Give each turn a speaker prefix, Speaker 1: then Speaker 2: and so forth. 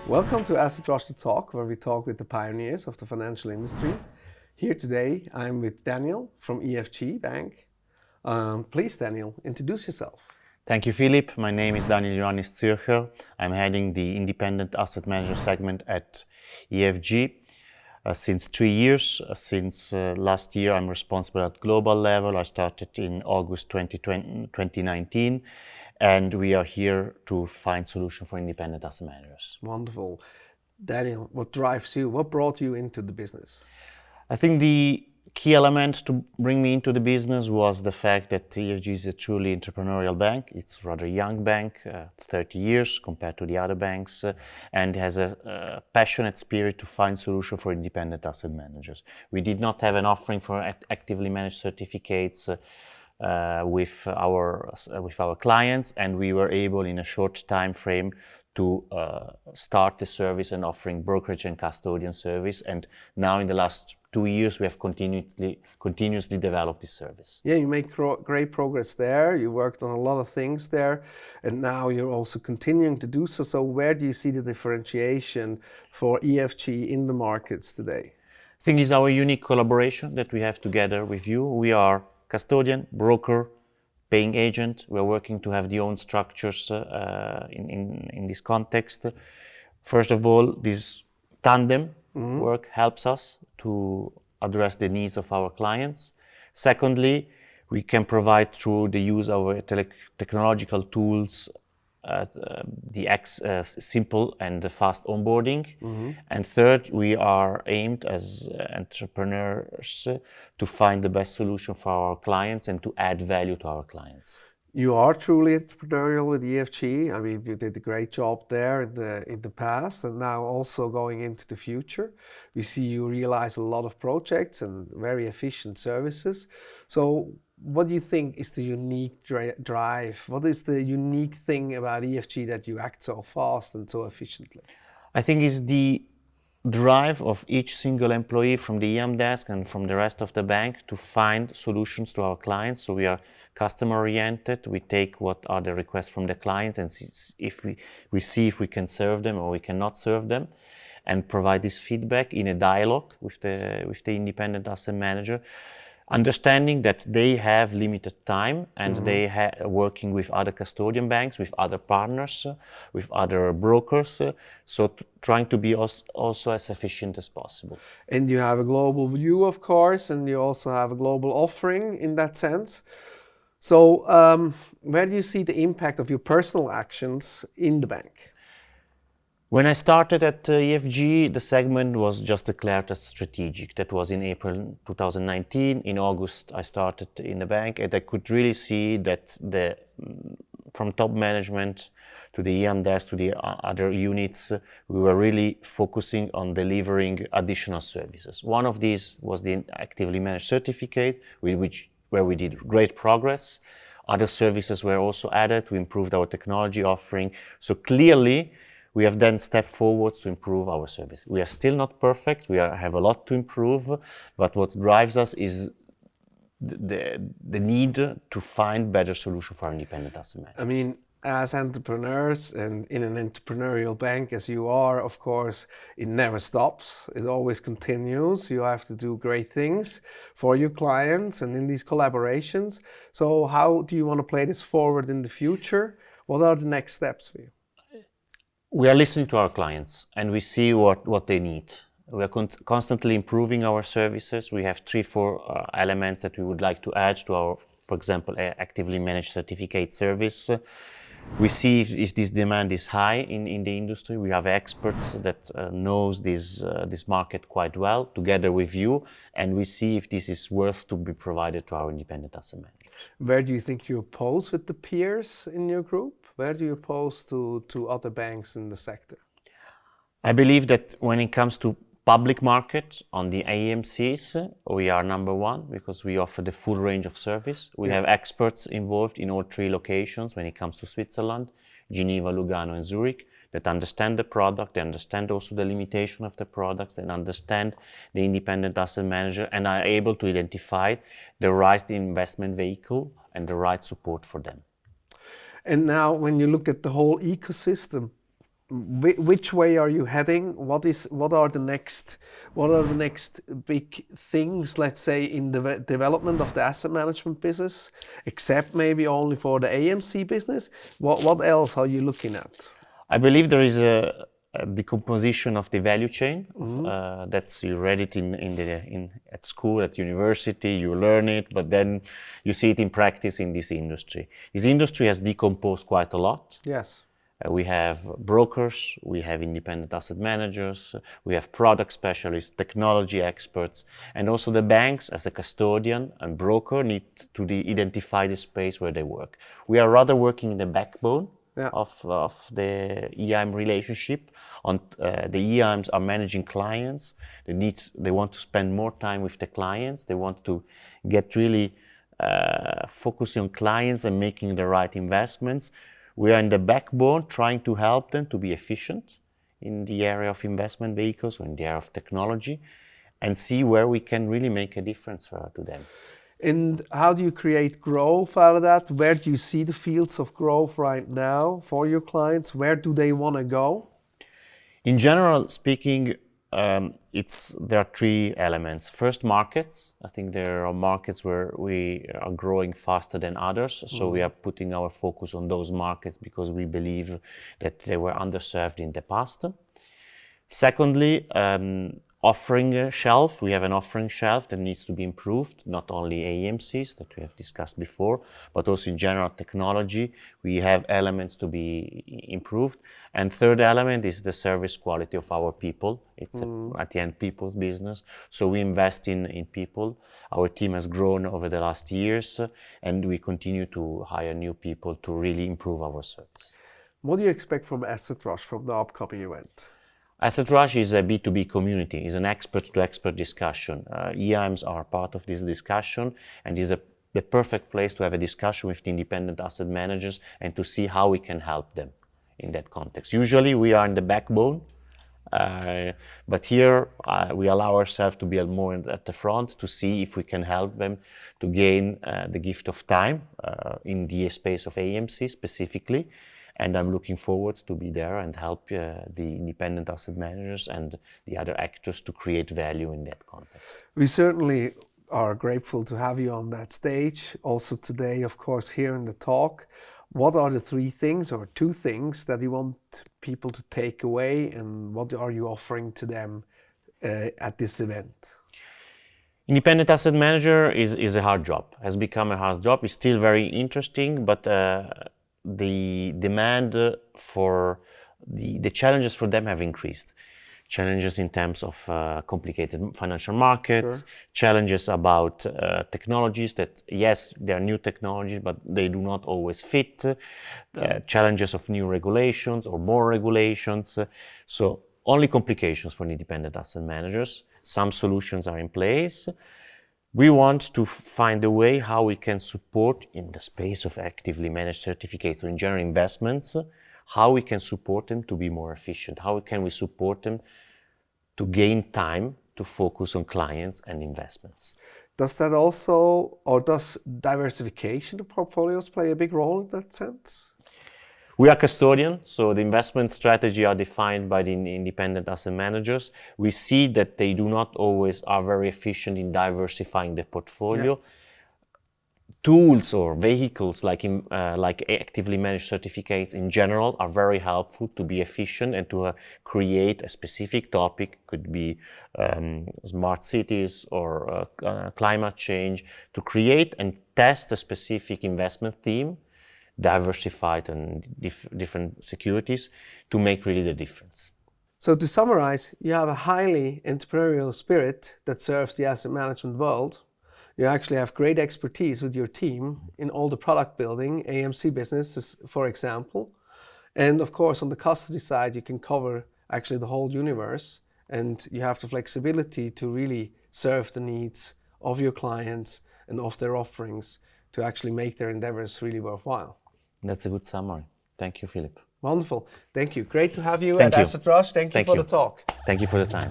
Speaker 1: Welcome to AssetRush The Talk, where we talk with the pioneers of the financial industry. Here today, I'm with Daniel from EFG Bank. Please, Daniel, introduce yourself.
Speaker 2: Thank you, Philippe. My name is Ioannis Zuercher. I'm heading the independent asset manager segment at EFG since 3 years. Since last year, I'm responsible at global level. I started in August 2019, and we are here to find solutions for independent asset managers.
Speaker 1: Wonderful. Daniel, what drives you? What brought you into the business?
Speaker 2: I think the key element to bring me into the business was the fact that EFG is a truly entrepreneurial bank. It's a rather young bank, 30 years compared to the other banks, and has a passionate spirit to find solutions for independent asset managers. We did not have an offering for actively managed certificates with our clients, and we were able in a short time frame to start the service and offering brokerage and custodian service. And now in the last 2 years, we have continuously developed this service.
Speaker 1: Yeah, you made great progress there. You worked on a lot of things there, and now you're also continuing to do so. So where do you see the differentiation for EFG in the markets today?
Speaker 2: I think it's our unique collaboration that we have together with you. We are custodian, broker, paying agent. We're working to have the own structures in this context. First of all, this tandem work helps us to address the needs of our clients. Secondly, we can provide through the use of our technological tools simple and fast onboarding. And third, we are aimed as entrepreneurs to find the best solution for our clients and to add value to our clients.
Speaker 1: You are truly entrepreneurial with EFG. I mean, you did a great job there in the past, and now also going into the future. We see you realize a lot of projects and very efficient services. So what do you think is the unique drive? What is the unique thing about EFG that you act so fast and so efficiently?
Speaker 2: I think it's the drive of each single employee from the EM desk and from the rest of the bank to find solutions to our clients. So we are customer oriented. We take what are the requests from the clients and we see if we can serve them or we cannot serve them, and provide this feedback in a dialogue with the independent asset manager, understanding that they have limited time and they are working with other custodian banks, with other partners, with other brokers, so trying to be also as efficient as possible.
Speaker 1: And you have a global view, of course, and you also have a global offering in that sense. So where do you see the impact of your personal actions in the bank?
Speaker 2: When I started at EFG, the segment was just declared as strategic. That was in April 2019. In August, I started in the bank, and I could really see that from top management to the EM desk to the other units, we were really focusing on delivering additional services. One of these was the actively managed certificate, where we did great progress. Other services were also added. We improved our technology offering. So clearly, we have then stepped forward to improve our service. We are still not perfect. We have a lot to improve, but what drives us is the need to find better solutions for our independent asset managers.
Speaker 1: I mean, as entrepreneurs and in an entrepreneurial bank as you are, of course, it never stops. It always continues. You have to do great things for your clients and in these collaborations. So how do you want to play this forward in the future? What are the next steps for you?
Speaker 2: We are listening to our clients and we see what they need. We are constantly improving our services. We have 3-4 elements that we would like to add to our, for example, actively managed certificate service. We see if this demand is high in the industry. We have experts that knows this market quite well together with you, and we see if this is worth to be provided to our independent asset managers.
Speaker 1: Where do you think you oppose with the peers in your group? Where do you oppose to other banks in the sector?
Speaker 2: I believe that when it comes to public market on the AMCs, we are number one because we offer the full range of service. We have experts involved in all 3 locations when it comes to Switzerland, Geneva, Lugano, and Zurich, that understand the product, they understand also the limitation of the products, and understand the independent asset manager, and are able to identify the right investment vehicle and the right support for them.
Speaker 1: And now when you look at the whole ecosystem which way are you heading? What are the next big things, let's say, in the development of the asset management business, except maybe only for the AMC business? What else are you looking at?
Speaker 2: I believe there is a decomposition of the value chain. That's you read it at school, at university, you learn it, but then you see it in practice in this industry. This industry has decomposed quite a lot.
Speaker 1: Yes.
Speaker 2: We have brokers, we have independent asset managers, we have product specialists, technology experts, and also the banks as a custodian and broker need to identify the space where they work. We are rather working in the backbone of the EIM relationship. The EIMs are managing clients. They want to spend more time with the clients. They want to get really focusing on clients and making the right investments. We are in the backbone trying to help them to be efficient in the area of investment vehicles or in the area of technology and see where we can really make a difference to them.
Speaker 1: And how do you create growth out of that? Where do you see the fields of growth right now for your clients? Where do they want to go?
Speaker 2: In general speaking, there are three elements. First, markets. I think there are markets where we are growing faster than others. So we are putting our focus on those markets because we believe that they were underserved in the past. Secondly, offering shelf. We have an offering shelf that needs to be improved, not only AMCs that we have discussed before, but also in general technology. We have elements to be improved. And third element is the service quality of our people. It's at the end people's business. So we invest in people. Our team has grown over the last years and we continue to hire new people to really improve our service.
Speaker 1: What do you expect from AssetRush from the upcoming event?
Speaker 2: AssetRush is a B2B community, is an expert-to-expert discussion. EIMs are part of this discussion and is the perfect place to have a discussion with the independent asset managers and to see how we can help them in that context. Usually we are in the backbone, but here we allow ourselves to be more at the front to see if we can help them to gain the gift of time in the space of AMC specifically. And I'm looking forward to be there and help the independent asset managers and the other actors to create value in that context.
Speaker 1: We certainly are grateful to have you on that stage. Also today, of course, here in the talk. What are the three things or two things that you want people to take away, and what are you offering to them at this event?
Speaker 2: Independent asset manager is a hard job, has become a hard job. It's still very interesting, but the demand for the challenges for them have increased. Challenges in terms of complicated financial markets, challenges about technologies that, yes, they are new technologies, but they do not always fit, challenges of new regulations or more regulations. So only complications for independent asset managers. Some solutions are in place. We want to find a way how we can support in the space of actively managed certificates, so in general investments, how we can support them to be more efficient, how can we support them to gain time to focus on clients and investments.
Speaker 1: Does that also, or does diversification of portfolios play a big role in that sense?
Speaker 2: We are custodian, so the investment strategy are defined by the independent asset managers. We see that they do not always are very efficient in diversifying the portfolio. Yeah. Tools or vehicles like actively managed certificates in general are very helpful to be efficient and to create a specific topic, could be smart cities or climate change, to create and test a specific investment theme, diversified and different securities, to make really the difference.
Speaker 1: So to summarize, you have a highly entrepreneurial spirit that serves the asset management world. You actually have great expertise with your team in all the product building, AMC businesses, for example. And of course, on the custody side, you can cover actually the whole universe, and you have the flexibility to really serve the needs of your clients and of their offerings to actually make their endeavors really worthwhile.
Speaker 2: That's a good summary. Thank you, Philippe.
Speaker 1: Wonderful. Thank you. Great to have you at AssetRush. Thank you for the talk.
Speaker 2: Thank you for the time.